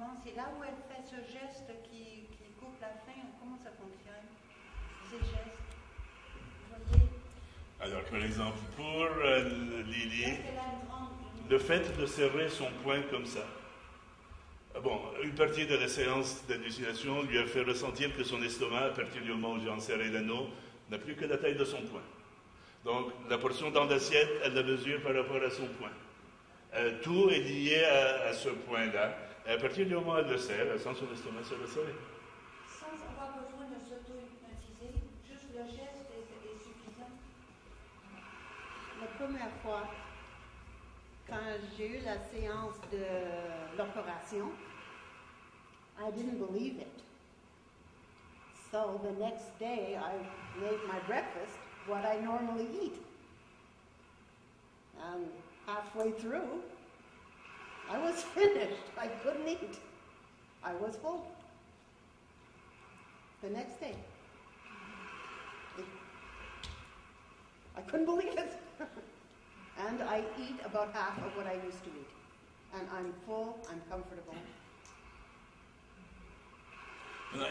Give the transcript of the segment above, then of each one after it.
commence. Et là où elle fait ce geste qui coupe la fin, comment ça fonctionne? Ces gestes. Vous voyez? Alors, par exemple, pour Lily, le fait de serrer son poing comme ça. Bon, une partie de la séance d'hallucination lui a fait ressentir que son estomac, à partir du moment où j'ai enserré l'anneau, n'a plus que la taille de son poing. Donc, la portion dans l'assiette, elle la mesure par rapport à son poing. Tout est lié à ce point-là. Et à partir du moment où elle le serre, elle sent son estomac se resserrer. Sans avoir besoin de s'auto-hypnotiser, juste le geste est suffisant. La première fois, quand j'ai eu la séance de l'opération, I didn't believe it. So the next day, I made my breakfast what I normally eat. And halfway through, I was finished. I couldn't eat. I was full. The next day. I couldn't believe it. And I eat about half of what I used to eat. And I'm full, I'm comfortable.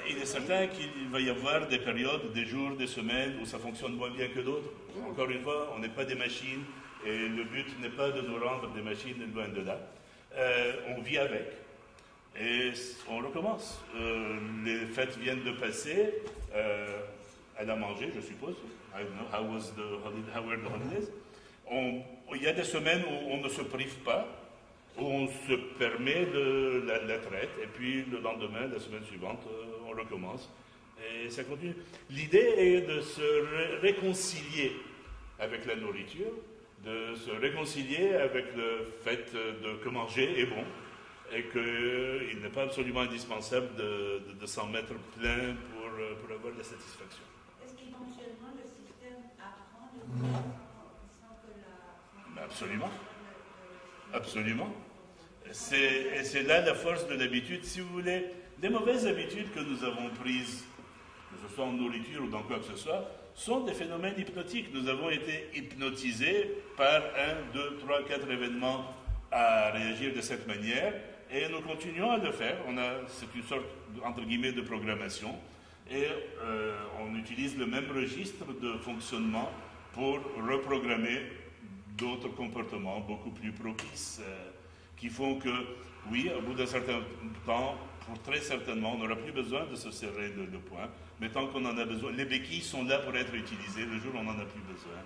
Il est certain qu'il va y avoir des périodes, des jours, des semaines où ça fonctionne moins bien que d'autres. Encore une fois, on n'est pas des machines et le but n'est pas de nous rendre des machines, loin de là. On vit avec et on recommence. Les fêtes viennent de passer. Elle a mangé, je suppose. I don't know, how were the holidays? Il y a des semaines où on ne se prive pas, où on se permet de la traite, et puis le lendemain, la semaine suivante, on recommence, et ça continue. L'idée est de se réconcilier avec la nourriture, de se réconcilier avec le fait que manger est bon, et qu'il n'est pas absolument indispensable de s'en mettre plein pour avoir de la satisfaction. Est-ce qu'éventuellement le système apprend de sans que la... Absolument. Absolument. Et c'est là la force de l'habitude. Si vous voulez, les mauvaises habitudes que nous avons prises, que ce soit en nourriture ou dans quoi que ce soit, sont des phénomènes hypnotiques. Nous avons été hypnotisés par 1, 2, 3, 4 événements à réagir de cette manière et nous continuons à le faire. C'est une sorte, entre guillemets, de programmation et on utilise le même registre de fonctionnement pour reprogrammer d'autres comportements beaucoup plus propices qui font que, oui, au bout d'un certain temps, très certainement, on n'aura plus besoin de se serrer le poing, mais tant qu'on en a besoin, les béquilles sont là pour être utilisées, le jour où on n'en a plus besoin.